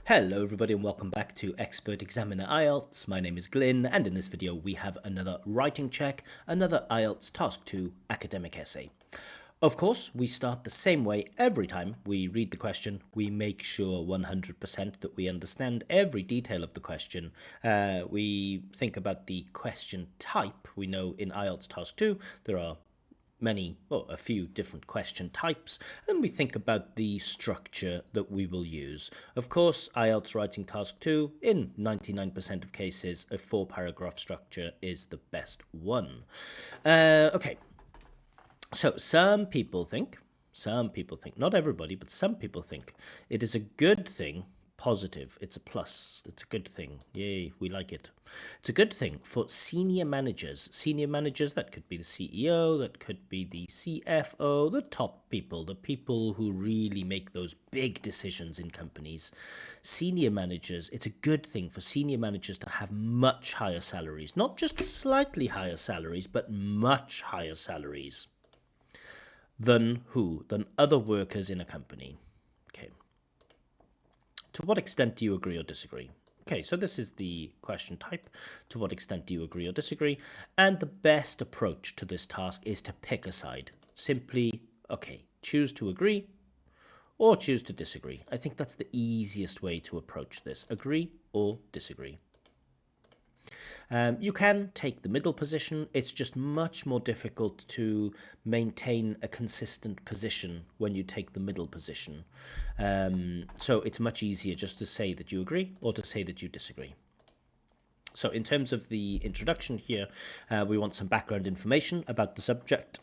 Hello everybody and welcome back to Expert Examiner IELTS. My name is Glyn and in this video we have another writing check, another IELTS Task 2 academic essay. Of course, we start the same way every time we read the question. We make sure 100% that we understand every detail of the question. We think about the question type. We know in IELTS Task 2 there are a few different question types, and we think about the structure that we will use. Of course, IELTS Writing Task 2, in 99% of cases, a 4-paragraph structure is the best one. Okay, so some people think, not everybody, but some people think it is a good thing, positive, it's a plus, it's a good thing, yay, we like it. It's a good thing for senior managers, that could be the CEO, that could be the CFO, the top people, the people who really make those big decisions in companies. Senior managers, it's a good thing for senior managers to have much higher salaries, not just slightly higher salaries, but much higher salaries than who? Than other workers in a company. Okay. To what extent do you agree or disagree? Okay, so this is the question type. To what extent do you agree or disagree? And the best approach to this task is to pick a side. Simply, okay, choose to agree or choose to disagree. I think that's the easiest way to approach this. Agree or disagree. You can take the middle position. It's just much more difficult to maintain a consistent position when you take the middle position. So it's much easier just to say that you agree or to say that you disagree. So in terms of the introduction here, we want some background information about the subject.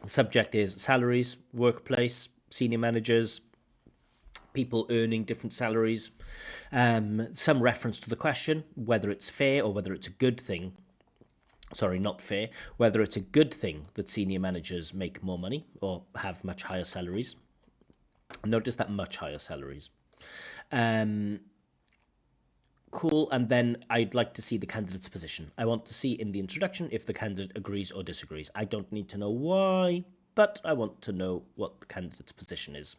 The subject is salaries, workplace, senior managers, people earning different salaries, some reference to the question, whether it's fair or whether it's a good thing. Sorry, not fair, whether it's a good thing that senior managers make more money or have much higher salaries. Notice that much higher salaries. Cool, and then I'd like to see the candidate's position. I want to see in the introduction if the candidate agrees or disagrees. I don't need to know why, but I want to know what the candidate's position is.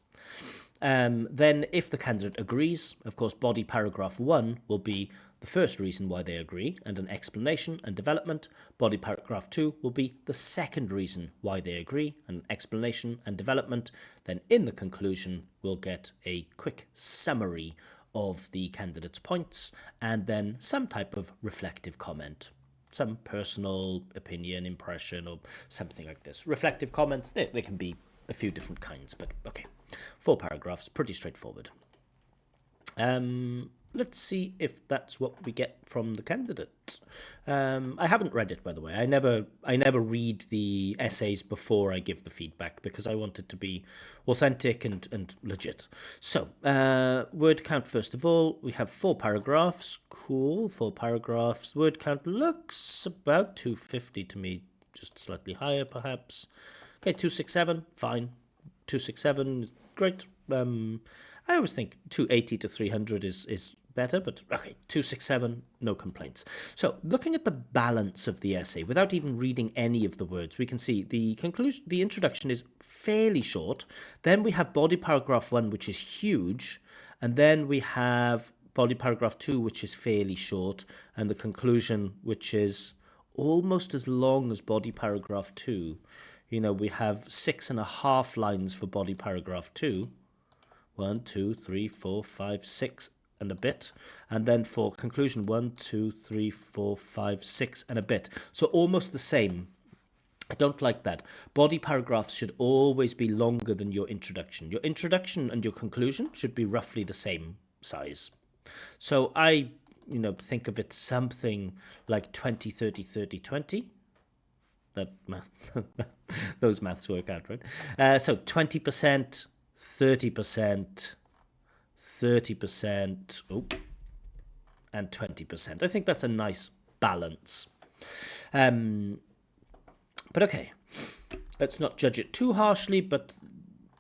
Then if the candidate agrees, of course, body paragraph 1 will be the first reason why they agree and an explanation and development. Body paragraph 2 will be the second reason why they agree and an explanation and development. Then in the conclusion, we'll get a quick summary of the candidate's points and then some type of reflective comment. Some personal opinion, impression, or something like this. Reflective comments, they can be a few different kinds, but okay. 4 paragraphs, pretty straightforward. Let's see if that's what we get from the candidate. I haven't read it, by the way. I never read the essays before I give the feedback because I want it to be authentic and legit. So, word count first of all. We have 4 paragraphs. Cool, 4 paragraphs. Word count looks about 250 to me, just slightly higher perhaps. Okay, 267, fine. 267 is great. I always think 280 to 300 is better, but okay, 267, no complaints. So looking at the balance of the essay, without even reading any of the words, we can see the conclusion, the introduction is fairly short. Then we have body paragraph 1, which is huge. And then we have body paragraph 2, which is fairly short. And the conclusion, which is almost as long as body paragraph 2. You know, we have 6.5 lines for body paragraph 2. 1, 2, 3, 4, 5, 6 and a bit. And then for conclusion, 1, 2, 3, 4, 5, 6 and a bit. So almost the same. I don't like that. Body paragraphs should always be longer than your introduction. Your introduction and your conclusion should be roughly the same size. So I, think of it something like 20, 30, 30, 20. That math, those maths work out, right? So 20%, 30%, 30%, and 20%. I think that's a nice balance. But okay, let's not judge it too harshly, but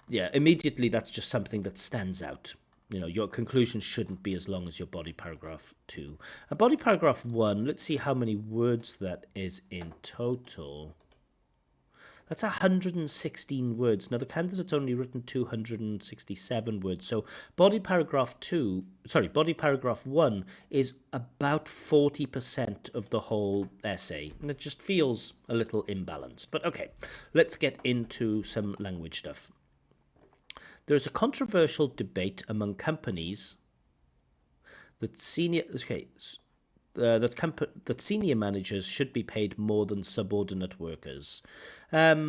yeah, immediately that's just something that stands out. Your conclusion shouldn't be as long as your body paragraph 2. A body paragraph 1, let's see how many words that is in total. That's 116 words. Now, the candidate's only written 267 words. So body paragraph 1 is about 40% of the whole essay. And it just feels a little imbalanced. But okay, let's get into some language stuff. There's a controversial debate among companies that senior managers should be paid more than subordinate workers. A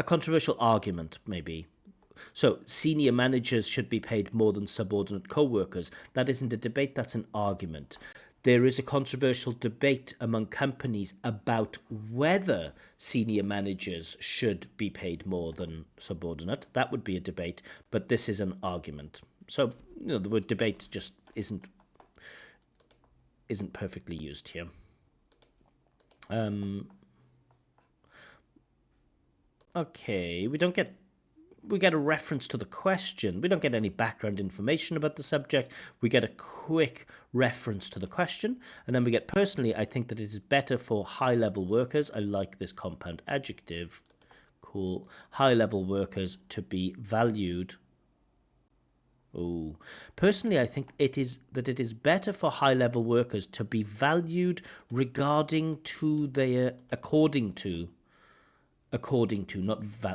controversial argument, maybe. So senior managers should be paid more than subordinate co-workers. That isn't a debate, that's an argument. There is a controversial debate among companies about whether senior managers should be paid more than subordinate. That would be a debate, but this is an argument. So, the word debate just isn't perfectly used here. Okay, we get a reference to the question. We don't get any background information about the subject. We get a quick reference to the question. And then we get, personally, I think that it is better for high-level workers. I like this compound adjective. Cool. High-level workers to be valued. Oh, personally, I think it is better for high-level workers to be valued according to,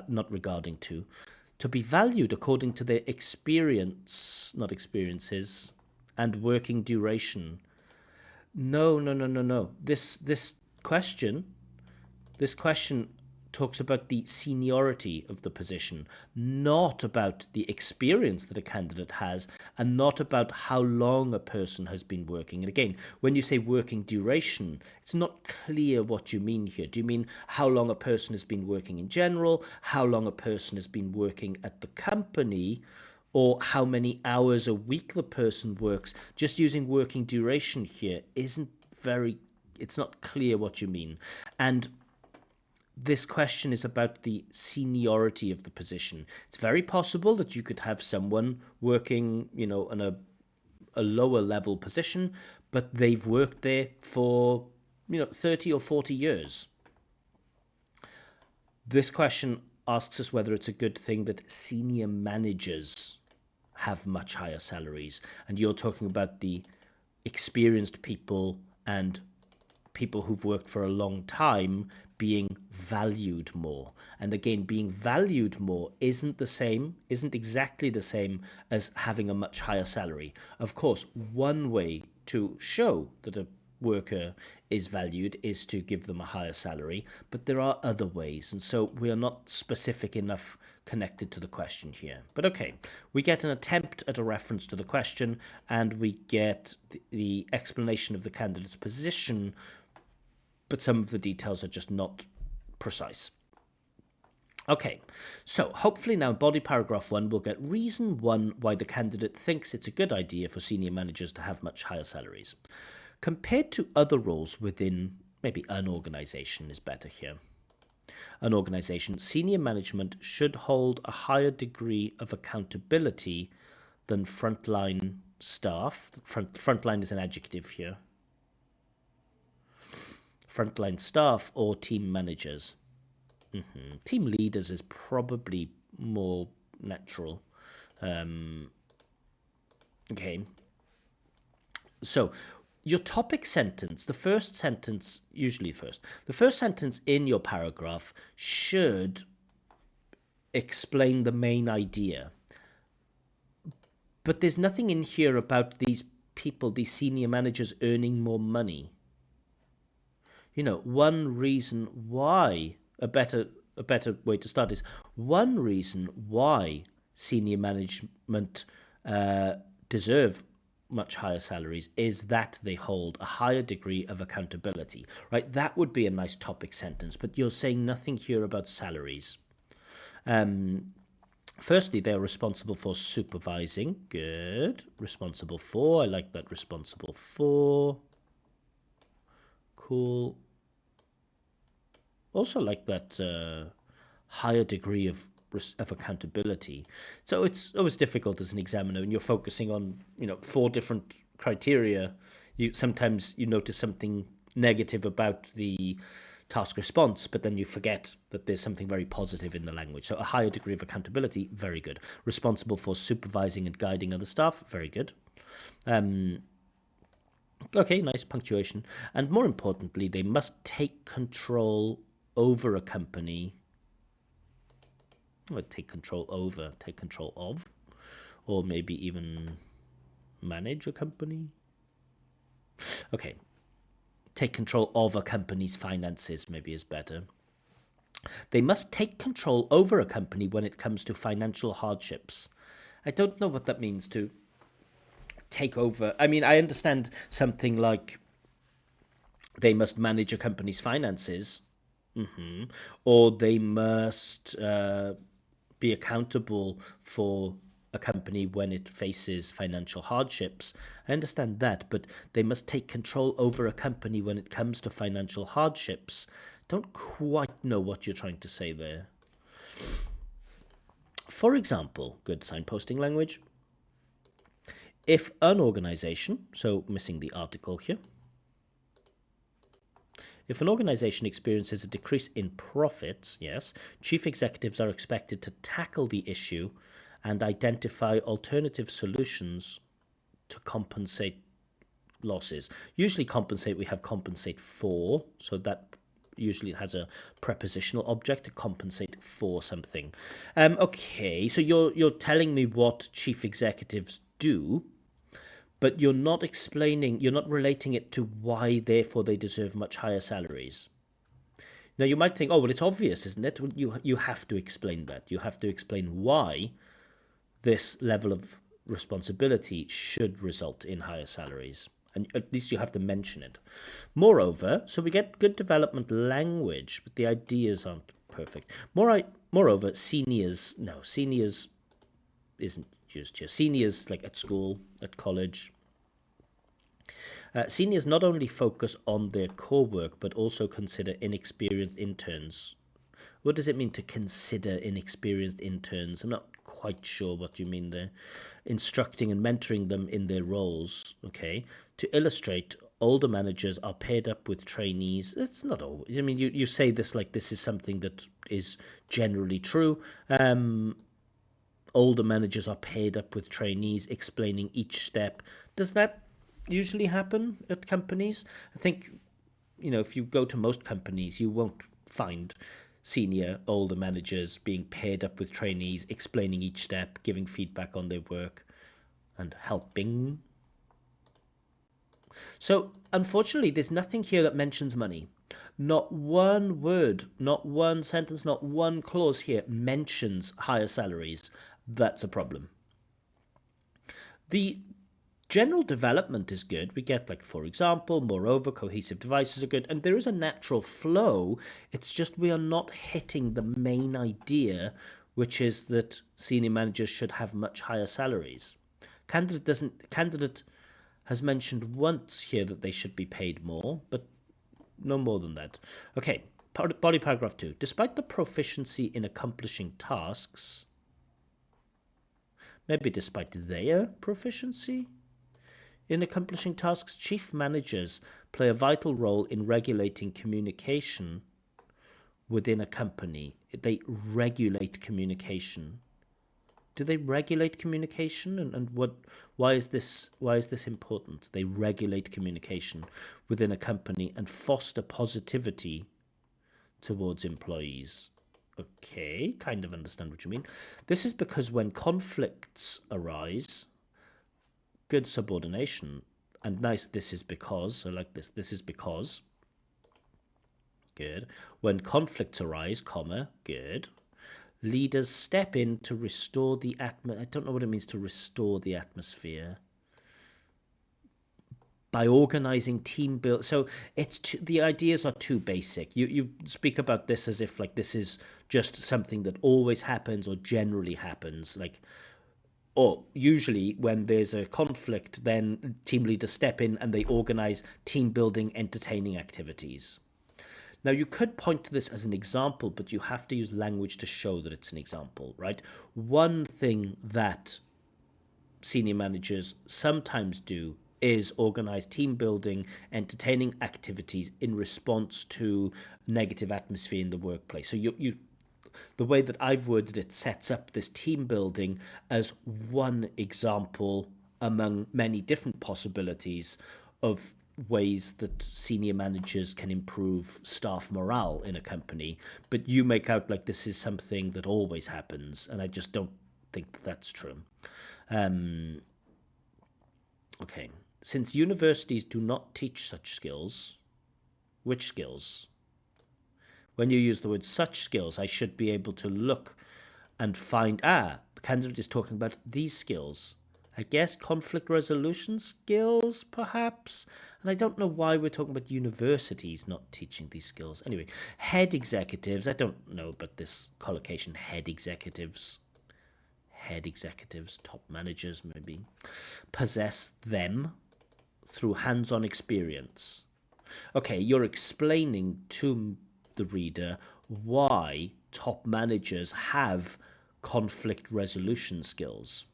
not regarding to be valued according to their experience, not experiences, and working duration. No. This question talks about the seniority of the position, not about the experience that a candidate has, and not about how long a person has been working. And again, when you say working duration, it's not clear what you mean here. Do you mean how long a person has been working in general, how long a person has been working at the company, or how many hours a week the person works? Just using working duration here it's not clear what you mean. And this question is about the seniority of the position. It's very possible that you could have someone working, in a lower level position, but they've worked there for, 30 or 40 years. This question asks us whether it's a good thing that senior managers have much higher salaries. And you're talking about the experienced people and people who've worked for a long time being valued more. And again, being valued more isn't exactly the same as having a much higher salary. Of course, one way to show that a worker is valued is to give them a higher salary, but there are other ways, and so we are not specific enough connected to the question here. But okay, we get an attempt at a reference to the question, and we get the explanation of the candidate's position, but some of the details are just not precise. Okay, so hopefully now body paragraph 1 we'll get reason 1 why the candidate thinks it's a good idea for senior managers to have much higher salaries. Compared to other roles within maybe an organization is better here. An organization, senior management should hold a higher degree of accountability than frontline staff. Frontline is an adjective here. Frontline staff or team managers. Team leaders is probably more natural. Okay. So your topic sentence, the first sentence in your paragraph should explain the main idea. But there's nothing in here about these people, these senior managers earning more money. One reason why, a better way to start is, one reason why senior management deserve much higher salaries is that they hold a higher degree of accountability, right? That would be a nice topic sentence, but you're saying nothing here about salaries. Firstly, they're responsible for supervising. Good. Responsible for. I like that. Responsible for. Cool. Also like that higher degree of accountability. So it's always difficult as an examiner when you're focusing on 4 different criteria. Sometimes you notice something negative about the task response, but then you forget that there's something very positive in the language. So a higher degree of accountability, very good. Responsible for supervising and guiding other staff, very good. Okay, nice punctuation. And more importantly, they must take control over a company. Well, take control over, take control of, or maybe even manage a company. Okay, take control of a company's finances maybe is better. They must take control over a company when it comes to financial hardships. I don't know what that means, to take over. I mean, I understand something like they must manage a company's finances, or they must be accountable for a company when it faces financial hardships. I understand that, but they must take control over a company when it comes to financial hardships. Don't quite know what you're trying to say there. For example, good signposting language. If an organization, so missing the article here, if an organization experiences a decrease in profits, yes, chief executives are expected to tackle the issue and identify alternative solutions to compensate losses. Usually compensate, we have compensate for, so that usually has a prepositional object, to compensate for something. Okay, so you're telling me what chief executives do, but you're not explaining, you're not relating it to why, therefore, they deserve much higher salaries. Now, you might think, oh, well, it's obvious, isn't it? Well, you have to explain that. You have to explain why this level of responsibility should result in higher salaries. And at least you have to mention it. Moreover, so we get good development language, but the ideas aren't perfect. Moreover, seniors isn't used here. Seniors, like at school, at college. Seniors not only focus on their core work, but also consider inexperienced interns. What does it mean to consider inexperienced interns? I'm not quite sure what you mean there. Instructing and mentoring them in their roles, okay? To illustrate, older managers are paired up with trainees. It's not always. I mean, you say this like this is something that is generally true. Older managers are paired up with trainees, explaining each step. Does that usually happen at companies? I think, if you go to most companies, you won't find senior older managers being paired up with trainees, explaining each step, giving feedback on their work, and helping. So, unfortunately, there's nothing here that mentions money. Not one word, not one sentence, not one clause here mentions higher salaries. That's a problem. The general development is good. We get, like, for example, moreover, cohesive devices are good, and there is a natural flow. It's just we are not hitting the main idea, which is that senior managers should have much higher salaries. Candidate has mentioned once here that they should be paid more, but no more than that. Okay, body paragraph 2. Despite the proficiency in accomplishing tasks, maybe despite their proficiency in accomplishing tasks, chief managers play a vital role in regulating communication within a company. They regulate communication. Do they regulate communication? And why is this important? They regulate communication within a company and foster positivity towards employees. Okay, kind of understand what you mean. This is because when conflicts arise, good subordination, and nice, this is because, I like this is because, good. When conflicts arise, comma, good. Leaders step in to restore the atmosphere. I don't know what it means to restore the atmosphere. By organizing team build. So the ideas are too basic. You speak about this as if like this is just something that always happens or generally happens. Like, or usually when there's a conflict, then team leaders step in and they organize team building, entertaining activities. Now, you could point to this as an example, but you have to use language to show that it's an example, right? One thing that senior managers sometimes do is organized team building, entertaining activities in response to negative atmosphere in the workplace. So the way that I've worded it sets up this team building as one example among many different possibilities of ways that senior managers can improve staff morale in a company. But you make out like this is something that always happens, and I just don't think that that's true. Okay, since universities do not teach such skills, which skills? When you use the word such skills, I should be able to look and find, the candidate is talking about these skills. I guess conflict resolution skills, perhaps? And I don't know why we're talking about universities not teaching these skills. Anyway, head executives, I don't know about this collocation, head executives, top managers maybe, possess them through hands-on experience. Okay, you're explaining to the reader why top managers have conflict resolution skills.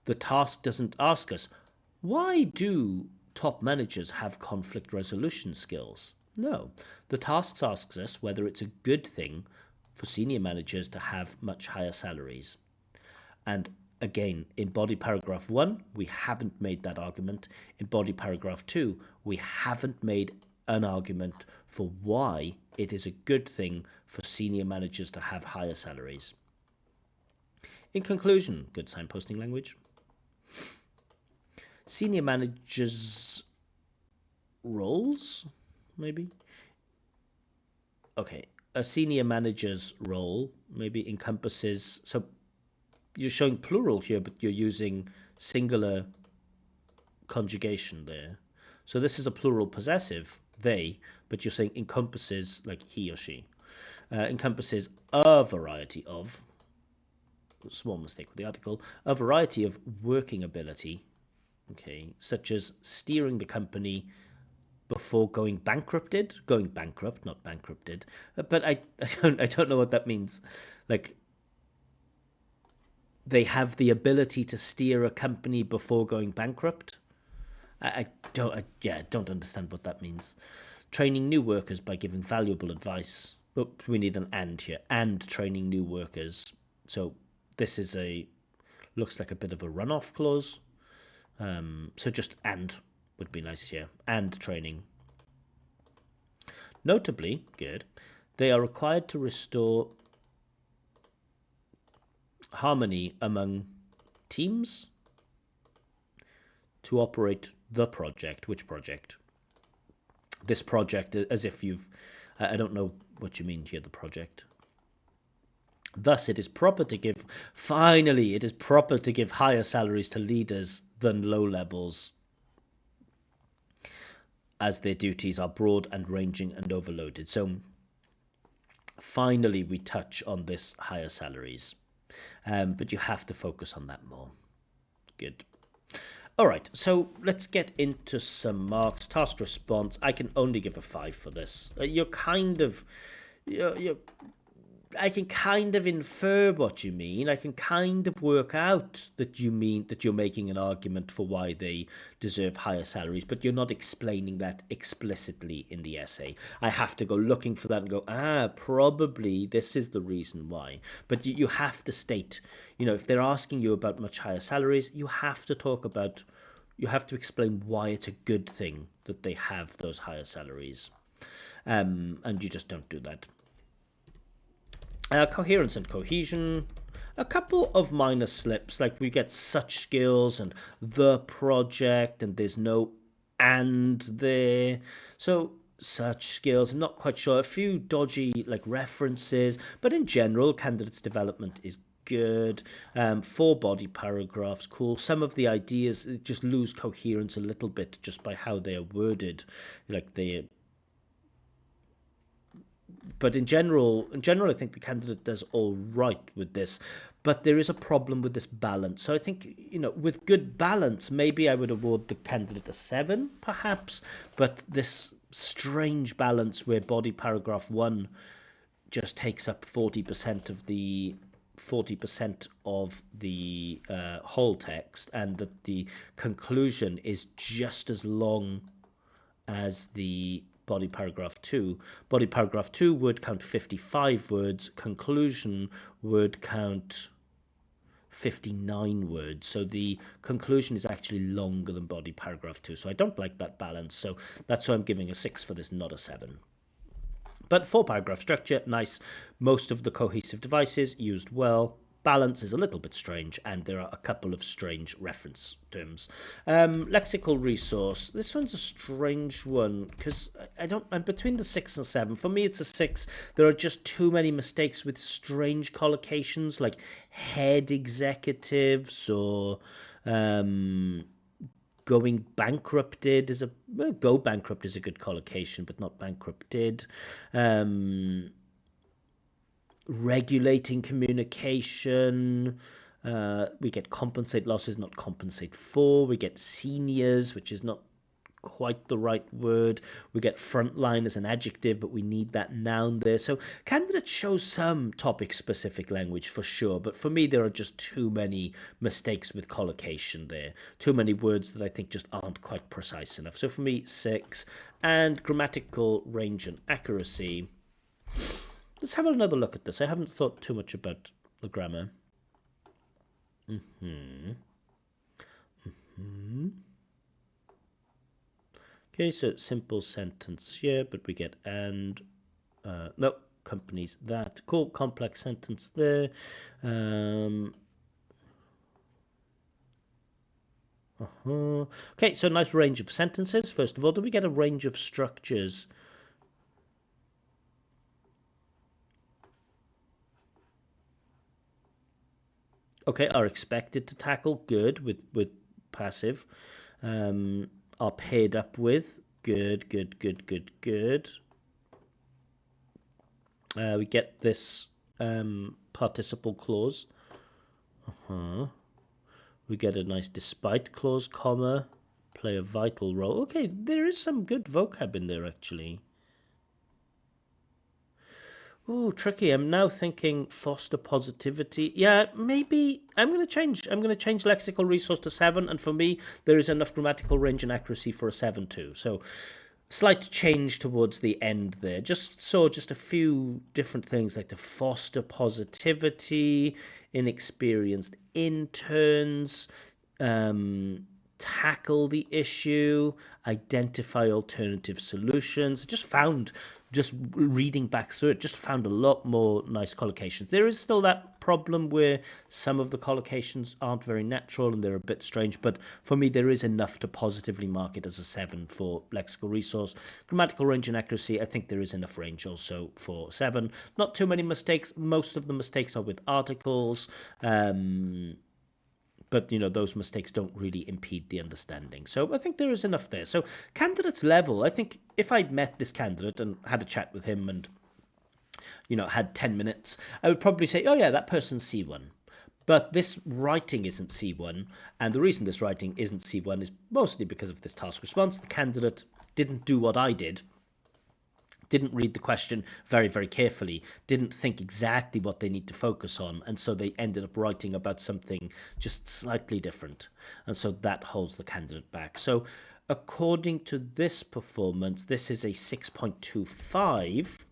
The task doesn't ask us, why do top managers have conflict resolution skills? No, the task asks us whether it's a good thing for senior managers to have much higher salaries. And again, in body paragraph 1, we haven't made that argument. In body paragraph 2, we haven't made an argument for why it is a good thing for senior managers to have higher salaries. In conclusion, good signposting language. Senior managers' roles, maybe? Okay, a senior manager's role maybe encompasses, so you're showing plural here, but you're using singular conjugation there. So this is a plural possessive, they, but you're saying encompasses, like he or she, encompasses a variety of, small mistake with the article, a variety of working ability, okay, such as steering the company before going bankrupt, not bankrupted, but I don't know what that means. Like, they have the ability to steer a company before going bankrupt. I don't understand what that means. Training new workers by giving valuable advice. Oh, we need an and here. And training new workers. So this is looks like a bit of a runoff clause. So just and would be nice here. And training. Notably, good, they are required to restore harmony among teams to operate the project. Which project? This project, as if you've, I don't know what you mean here, the project. Thus, it is proper to give, finally, it is proper to give higher salaries to leaders than low levels, as their duties are broad and ranging and overloaded. So, finally, we touch on this higher salaries. But you have to focus on that more. Good. All right, so let's get into some marks. Task response, I can only give a 5 for this. You're kind of, I can kind of infer what you mean. I can kind of work out that you mean that you're making an argument for why they deserve higher salaries, but you're not explaining that explicitly in the essay. I have to go looking for that and go, probably this is the reason why. But you have to state, if they're asking you about much higher salaries, you have to talk about, you have to explain why it's a good thing that they have those higher salaries. And you just don't do that. Coherence and cohesion, a couple of minor slips, like we get such skills and the project, and there's no and there. So such skills, I'm not quite sure. A few dodgy references, but in general, candidates' development is good. 4 body paragraphs, cool. Some of the ideas just lose coherence a little bit just by how they are worded, But in general, I think the candidate does all right with this. But there is a problem with this balance. So I think, with good balance, maybe I would award the candidate a 7, perhaps. But this strange balance where body paragraph 1 just takes up 40% of the 40% of the whole text, and that the conclusion is just as long as the body paragraph 2. Body paragraph 2 would count 55 words, conclusion would count 59 words. So the conclusion is actually longer than body paragraph 2. So I don't like that balance. So that's why I'm giving a 6 for this, not a 7. But 4-paragraph structure, nice. Most of the cohesive devices used well. Balance is a little bit strange, and there are a couple of strange reference terms. Lexical resource. This one's a strange one because I'm between the 6 and 7. For me, it's a 6. There are just too many mistakes with strange collocations like head executives or going bankrupted is go bankrupt is a good collocation, but not bankrupted. Regulating communication. We get compensate losses, not compensate for. We get seniors, which is not quite the right word. We get frontline as an adjective, but we need that noun there. So candidates show some topic-specific language for sure, but for me there are just too many mistakes with collocation there. Too many words that I think just aren't quite precise enough. So for me, 6. And grammatical range and accuracy. Let's have another look at this. I haven't thought too much about the grammar. Okay, so simple sentence here, but we get and. No, accompanies that. Cool, complex sentence there. Okay, so nice range of sentences. First of all, do we get a range of structures? Okay, are expected to tackle, good, with passive. Are paired up with, good. We get this participle clause. We get a nice despite clause, comma, play a vital role. Okay, there is some good vocab in there, actually. Ooh, tricky. I'm now thinking foster positivity. Yeah, maybe I'm going to change lexical resource to 7, and for me there is enough grammatical range and accuracy for a 7 too. So slight change towards the end there. Just a few different things like to foster positivity, inexperienced interns, tackle the issue, identify alternative solutions. Just reading back through it, just found a lot more nice collocations. There is still that problem where some of the collocations aren't very natural and they're a bit strange, but for me there is enough to positively mark it as a 7 for lexical resource. Grammatical range and accuracy, I think there is enough range also for 7. Not too many mistakes. Most of the mistakes are with articles, but those mistakes don't really impede the understanding. So I think there is enough there. So candidate's level, I think if I'd met this candidate and had a chat with him and had 10 minutes, I would probably say, oh yeah, that person's C1. But this writing isn't C1, and the reason this writing isn't C1 is mostly because of this task response. The candidate didn't do what I did, didn't read the question very, very carefully, didn't think exactly what they need to focus on, and so they ended up writing about something just slightly different. And so that holds the candidate back. So according to this performance, this is a 6.25.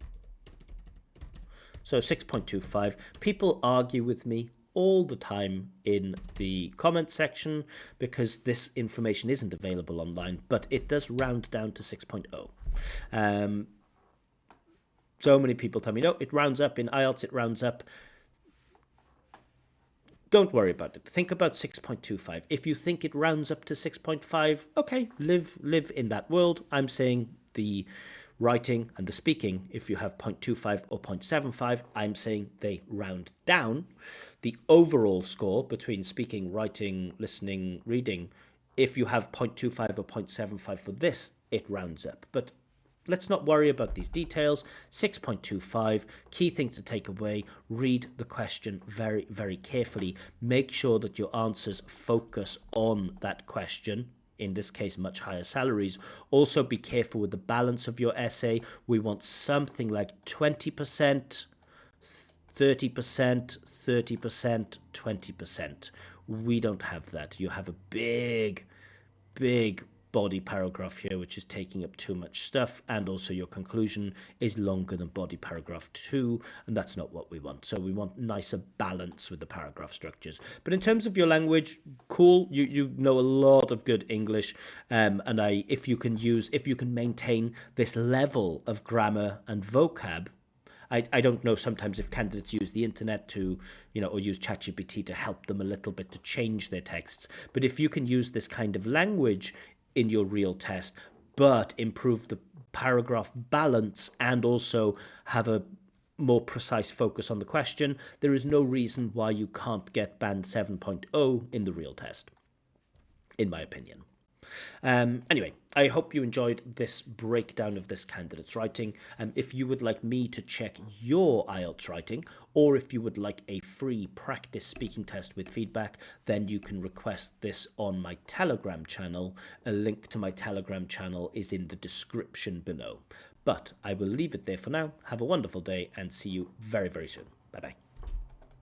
So 6.25. People argue with me all the time in the comment section because this information isn't available online, but it does round down to 6.0. So many people tell me, no, it rounds up. In IELTS, it rounds up. Don't worry about it. Think about 6.25. If you think it rounds up to 6.5, okay, live in that world. I'm saying the writing and the speaking, if you have 0.25 or 0.75, I'm saying they round down. The overall score between speaking, writing, listening, reading, if you have 0.25 or 0.75 for this, it rounds up. But let's not worry about these details. 6.25, key thing to take away, read the question very, very carefully. Make sure that your answers focus on that question. In this case, much higher salaries. Also be careful with the balance of your essay. We want something like 20%, 30%, 30%, 20%. We don't have that. You have a big body paragraph here, which is taking up too much stuff, and also your conclusion is longer than body paragraph 2, and that's not what we want. So we want nicer balance with the paragraph structures. But in terms of your language, cool, you know a lot of good English, and if you can maintain this level of grammar and vocab. I don't know sometimes if candidates use the internet to, or use ChatGPT to help them a little bit to change their texts. But if you can use this kind of language in your real test, but improve the paragraph balance and also have a more precise focus on the question, there is no reason why you can't get band 7.0 in the real test, in my opinion. Anyway, I hope you enjoyed this breakdown of this candidate's writing. If you would like me to check your IELTS writing, or if you would like a free practice speaking test with feedback, then you can request this on my Telegram channel. A link to my Telegram channel is in the description below. But I will leave it there for now. Have a wonderful day and see you very, very soon. Bye-bye.